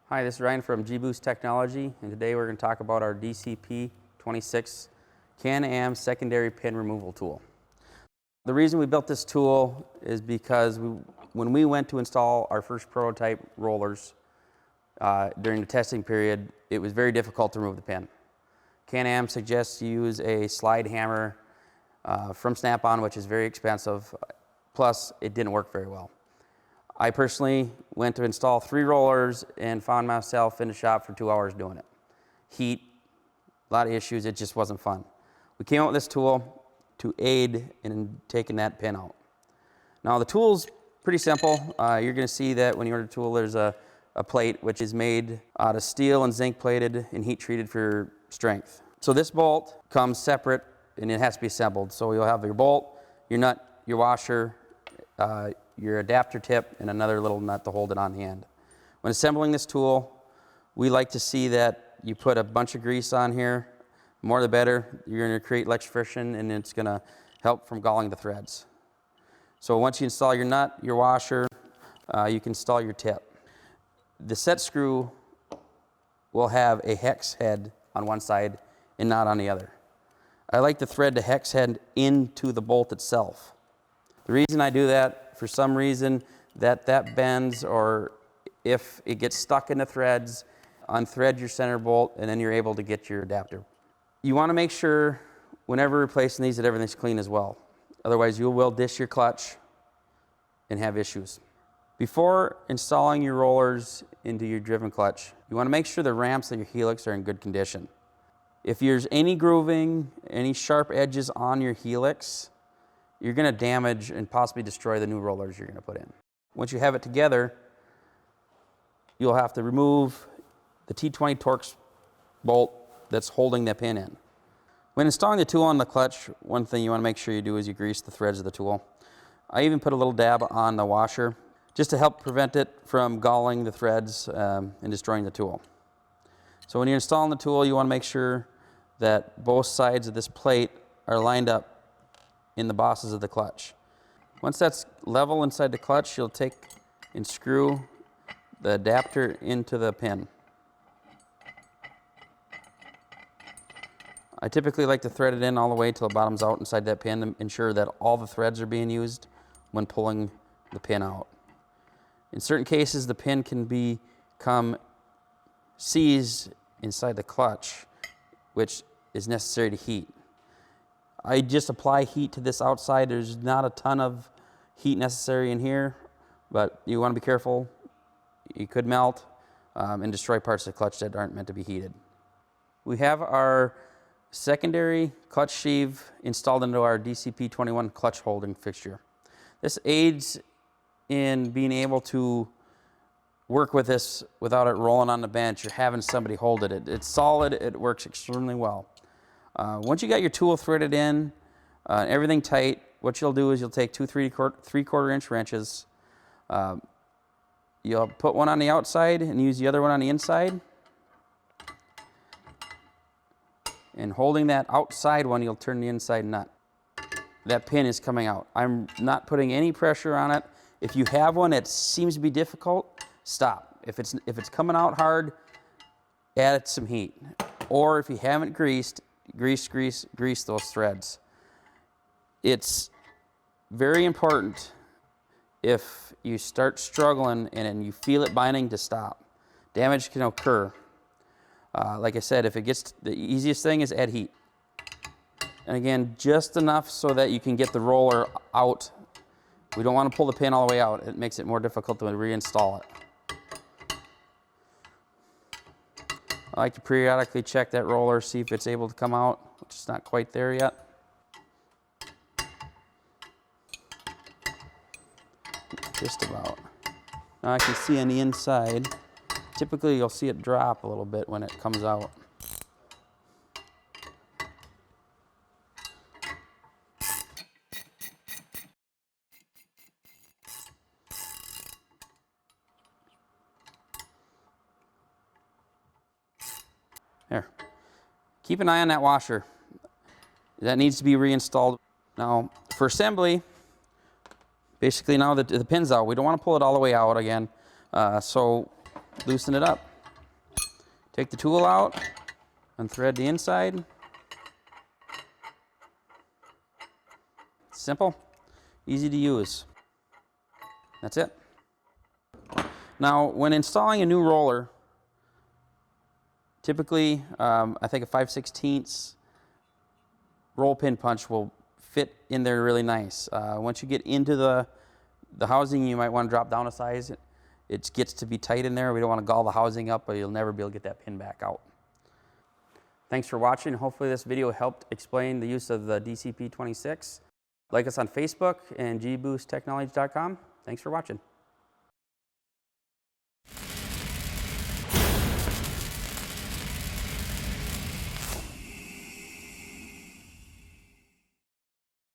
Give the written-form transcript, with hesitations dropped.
Hi, this is Ryan from G-Boost Technology, and today we're going to talk about our DCP26 Can-Am secondary pin removal tool. The reason we built this tool is because when we went to install our first prototype rollers during the testing period, it was very difficult to remove the pin. Can-Am suggests you use a slide hammer from Snap-on, which is very expensive, plus it didn't work very well. I personally went to install 3 rollers and found myself in the shop for 2 hours doing it. Heat, a lot of issues, it just wasn't fun. We came out with this tool to aid in taking that pin out. Now the tool's pretty simple. You're going to see that when you order the tool there's a plate which is made out of steel and zinc plated and heat treated for strength. So this bolt comes separate and it has to be assembled. So you'll have your bolt, your nut, your washer, your adapter tip, and another little nut to hold it on the end. When assembling this tool, we like to see that you put a bunch of grease on here. The more the better. You're going to create less friction and it's going to help from galling the threads. So once you install your nut, your washer, you can install your tip. The set screw will have a hex head on one side and not on the other. I like to thread the hex head into the bolt itself. The reason I do that, for some reason that bends, or if it gets stuck in the threads, unthread your center bolt and then you're able to get your adapter. You want to make sure whenever replacing these that everything's clean as well. Otherwise you will dish your clutch and have issues. Before installing your rollers into your driven clutch, you want to make sure the ramps of your helix are in good condition. If there's any grooving, any sharp edges on your helix, you're going to damage and possibly destroy the new rollers you're going to put in. Once you have it together, you'll have to remove the T20 Torx bolt that's holding the pin in. When installing the tool on the clutch, one thing you want to make sure you do is you grease the threads of the tool. I even put a little dab on the washer just to help prevent it from galling the threads and destroying the tool. So when you're installing the tool, you want to make sure that both sides of this plate are lined up in the bosses of the clutch. Once that's level inside the clutch, you'll take and screw the adapter into the pin. I typically like to thread it in all the way till it bottoms out inside that pin to ensure that all the threads are being used when pulling the pin out. In certain cases, the pin can become seized inside the clutch, which is necessary to heat. I just apply heat to this outside. There's not a ton of heat necessary in here, but you want to be careful. You could melt and destroy parts of the clutch that aren't meant to be heated. We have our secondary clutch sheave installed into our DCP21 clutch holding fixture. This aids in being able to work with this without it rolling on the bench or having somebody hold it. It's solid, it works extremely well. Once you got your tool threaded in, everything tight, what you'll do is you'll take 2 3/4 inch wrenches. You'll put one on the outside and use the other one on the inside. And holding that outside one, you'll turn the inside nut. That pin is coming out. I'm not putting any pressure on it. If you have one that seems to be difficult, stop. If it's coming out hard, add some heat. Or if you haven't greased, grease those threads. It's very important if you start struggling and you feel it binding to stop. Damage can occur. Like I said, if it gets, the easiest thing is add heat. And again, just enough so that you can get the roller out. We don't want to pull the pin all the way out. It makes it more difficult to reinstall it. I like to periodically check that roller, see if it's able to come out, which is not quite there yet. Just about. Now I can see on the inside, typically you'll see it drop a little bit when it comes out. There. Keep an eye on that washer. That needs to be reinstalled. Now, for assembly, basically now that the pin's out, we don't want to pull it all the way out again, so loosen it up. Take the tool out, unthread the inside. Simple, easy to use. That's it. Now, when installing a new roller, typically, I think a 5/16 roll pin punch will fit in there really nice. Once you get into the housing, you might want to drop down a size. It gets to be tight in there. We don't want to gall the housing up, but you'll never be able to get that pin back out. Thanks for watching. Hopefully this video helped explain the use of the DCP26. Like us on Facebook and gboosttechnology.com. Thanks for watching.